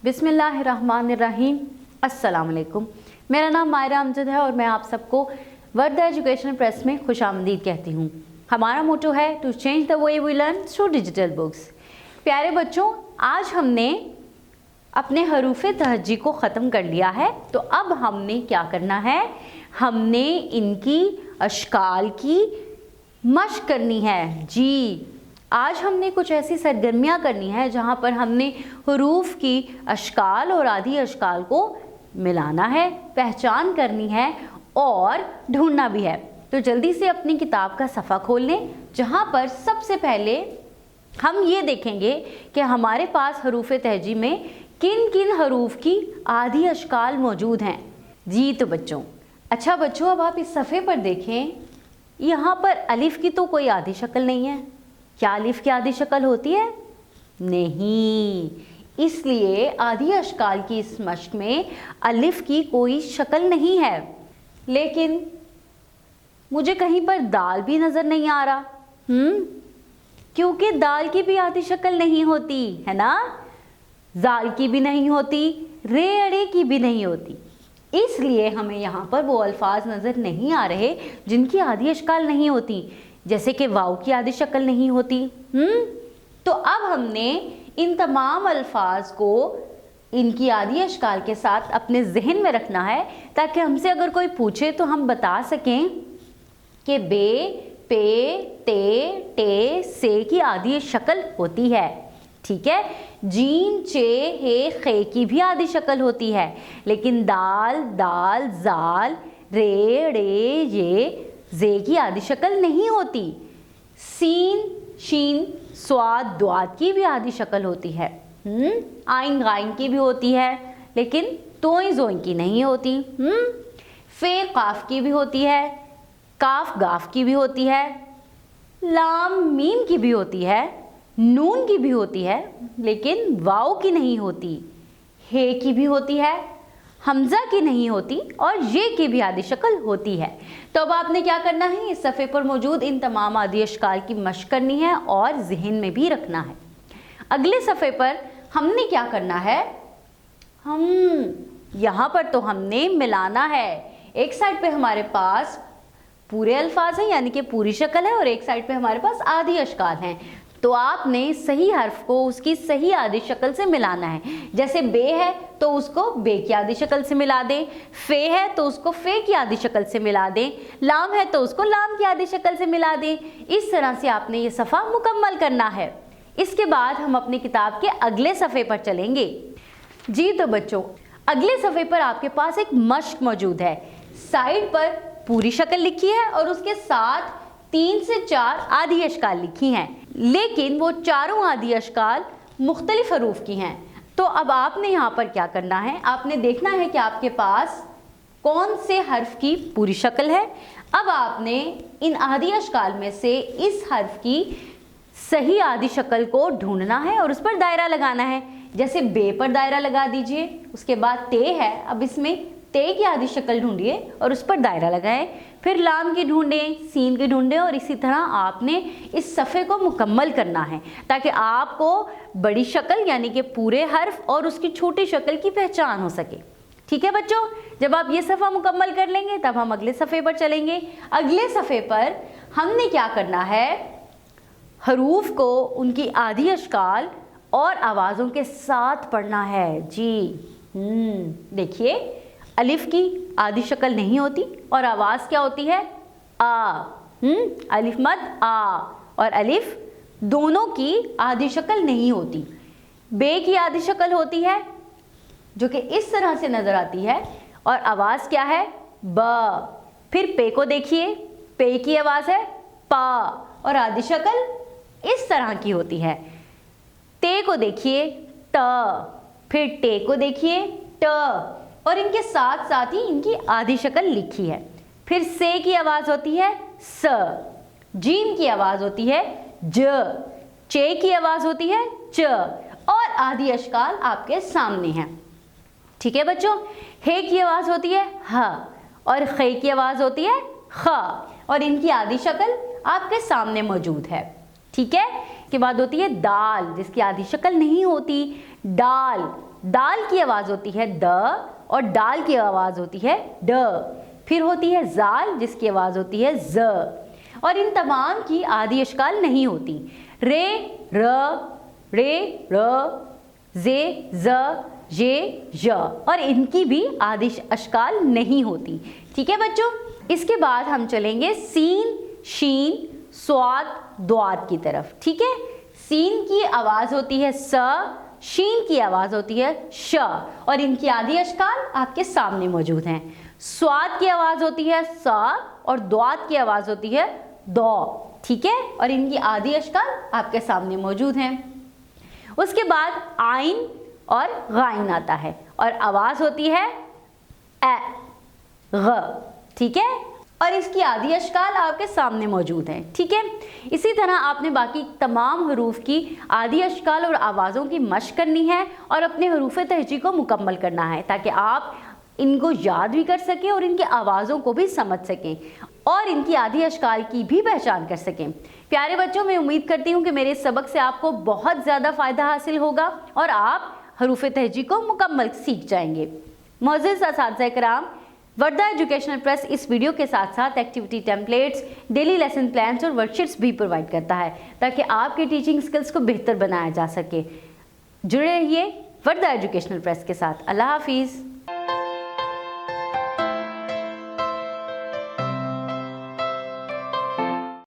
बिस्मिल्लाहिर्रहमानिर्रहीम। अस्सलाम वालेकुम। मेरा नाम मायरा अमजद है और मैं आप सबको वर्दा एजुकेशन प्रेस में खुशामदीद कहती हूँ। हमारा मोटो है to change the way we learn through digital books. प्यारे बच्चों, आज हमने अपने हरूफ तहज्जी को ख़त्म कर लिया है, तो अब हमने क्या करना है, हमने इनकी अशकाल की मश्क करनी है। जी, आज हमने कुछ ऐसी सरगर्मियाँ करनी है जहाँ पर हमने हरूफ की अशकाल और आधी अशकाल को मिलाना है, पहचान करनी है और ढूंढना भी है। तो जल्दी से अपनी किताब का सफ़ा खोल लें, जहाँ पर सबसे पहले हम ये देखेंगे कि हमारे पास हरूफ तहज्जी में किन किन हरूफ की आधी अशकाल मौजूद हैं। जी तो बच्चों, अच्छा बच्चों, अब आप इस सफ़े पर देखें, यहाँ पर अलिफ की तो कोई आधी शक्ल नहीं है। क्या अलिफ की आधी शक्ल होती है? नहीं, इसलिए आधी अशकाल की इस मश्क में अलिफ की कोई शक्ल नहीं है। लेकिन मुझे कहीं पर दाल भी नज़र नहीं आ रहा, क्योंकि दाल की भी आधी शक्ल नहीं होती है ना, जाल की भी नहीं होती, रे अड़े की भी नहीं होती। इसलिए हमें यहाँ पर वो अल्फाज नज़र नहीं आ रहे जिनकी आधी अशकाल नहीं होती, जैसे कि वाव की आधी शक्ल नहीं होती। तो अब हमने इन तमाम अल्फाज को इनकी आधी अशकाल के साथ अपने जहन में रखना है, ताकि हमसे अगर कोई पूछे तो हम बता सकें कि बे, पे, ते, टे, से की आधी शक्ल होती है। ठीक है, जीम, चे, हे, खे की भी आधी शक्ल होती है, लेकिन दाल, दाल, जाल, रे, रे, ये, जे की आधी शक्ल नहीं होती। सीन, शीन, स्वाद, द्वाद की भी आधी शक्ल होती है। आइन, गाइन की भी होती है, लेकिन तोई, जोइन की नहीं होती। फे, काफ की भी होती है, काफ, गाफ की भी होती है, लाम, मीम की भी होती है, नून की भी होती है, लेकिन वाव की नहीं होती। हे की भी होती है, हमज़ा की नहीं होती, और ये की भी आधी शक्ल होती है। तो अब आपने क्या करना है, इस सफ़े पर मौजूद इन तमाम आधी अशकाल की मश्क करनी है और जहन में भी रखना है। अगले सफ़े पर हमने क्या करना है, हम यहाँ पर तो हमने मिलाना है। एक साइड पे हमारे पास पूरे अल्फाज हैं, यानी कि पूरी शक्ल है, और एक साइड पे हमारे पास आधी अशकाल हैं। तो आपने सही हर्फ को उसकी सही आधी शक्ल से मिलाना है। जैसे बे है तो उसको बे की आधी शक्ल से मिला दें, फे है तो उसको फे की आधी शक्ल से मिला दें, लाम है तो उसको लाम की आधी शक्ल से मिला दें। इस तरह से आपने ये सफ़ा मुकम्मल करना है। इसके बाद हम अपनी किताब के अगले सफ़े पर चलेंगे। जी तो बच्चों, अगले सफ़े पर आपके पास एक मश्क मौजूद है। साइड पर पूरी शक्ल लिखी है और उसके साथ 3 से 4 आधी अशकाल लिखी हैं, लेकिन वो चारों आधी अशकाल मुख्तलिफ हरूफ की हैं। तो अब आपने यहाँ पर क्या करना है, आपने देखना है कि आपके पास कौन से हर्फ की पूरी शक्ल है। अब आपने इन आधी अशकाल में से इस हर्फ की सही आधी शक्ल को ढूंढना है और उस पर दायरा लगाना है। जैसे बे पर दायरा लगा दीजिए, उसके बाद ते है, अब इसमें ते की आधी शक्ल ढूंढिए और उस पर दायरा लगाएं, फिर लाम की ढूंढें, सीन की ढूंढें, और इसी तरह आपने इस सफ़े को मुकम्मल करना है, ताकि आपको बड़ी शक्ल यानी कि पूरे हर्फ और उसकी छोटी शक्ल की पहचान हो सके। ठीक है बच्चों, जब आप ये सफ़ा मुकम्मल कर लेंगे तब हम अगले सफ़े पर चलेंगे। अगले सफ़े पर हमने क्या करना है, हरूफ को उनकी आधी अशकाल और आवाज़ों के साथ पढ़ना है। जी देखिए, अलिफ की आधी शक्ल नहीं होती और आवाज़ क्या होती है, आ। अलिफ मद आ, और अलिफ दोनों की आधी शक्ल नहीं होती। बे की आधी शक्ल होती है, जो कि इस तरह से नज़र आती है, और आवाज़ क्या है, ब। फिर पे को देखिए, पे की आवाज़ है पा, और आधी शक्ल इस तरह की होती है। ते को देखिए, त। फिर टे को देखिए, ट, और इनके साथ साथ ही इनकी आधी शक्ल लिखी है। फिर से की आवाज़ होती है स, जीम की आवाज़ होती है ज, चे की आवाज़ होती है च, और आधी अशकाल आपके सामने हैं। ठीक है बच्चों, हे की आवाज़ होती है ह, और खे की आवाज़ होती है ख, और इनकी आधी शक्ल आपके सामने मौजूद है। ठीक है, के बाद होती है दाल, जिसकी आधी शक्ल नहीं होती, डाल, दाल की आवाज़ होती है द और डाल की आवाज़ होती है ड। फिर होती है जाल जिसकी आवाज़ होती है ज। और इन तमाम की आदि अश्काल नहीं होती। रे र, रे र, जे ज, ये य, और इनकी भी आदि अश्काल नहीं होती। ठीक है बच्चों, इसके बाद हम चलेंगे सीन, शीन, स्वाद, द्वाद की तरफ। ठीक है, सीन की आवाज़ होती है स, शीन की आवाज़ होती है श, और इनकी आदि अश्काल आपके सामने मौजूद हैं। स्वाद की आवाज़ होती है स और द्वाद की आवाज़ होती है दौ। ठीक है, और इनकी आदि अश्काल आपके सामने मौजूद हैं। उसके बाद आइन और गाइन आता है और आवाज़ होती है ए, ग। ठीक है, और इसकी आदि अश्काल आपके सामने मौजूद हैं। ठीक है, इसी तरह आपने बाकी तमाम हरूफ की आदि अश्काल और आवाज़ों की मशक करनी है और अपने हरूफ तहजी को मुकम्मल करना है ताकि आप इनको याद भी कर सकें और इनकी आवाज़ों को भी समझ सकें और इनकी आदि अश्काल की भी पहचान कर सकें। प्यारे बच्चों, मैं उम्मीद करती हूँ कि मेरे इस सबक से आपको बहुत ज़्यादा फ़ायदा हासिल होगा और आप हरूफ तहजी को मुकम्मल सीख जाएंगे। मोअज़्ज़िज़ असातिज़ा किराम, वर्दा एजुकेशनल प्रेस इस वीडियो के साथ साथ activity templates, daily lesson plans और वर्कशीट्स भी प्रोवाइड करता है ताकि आपके टीचिंग स्किल्स को बेहतर बनाया जा सके। जुड़े रहिए वर्दा एजुकेशनल प्रेस के साथ। अल्लाह हाफिज़।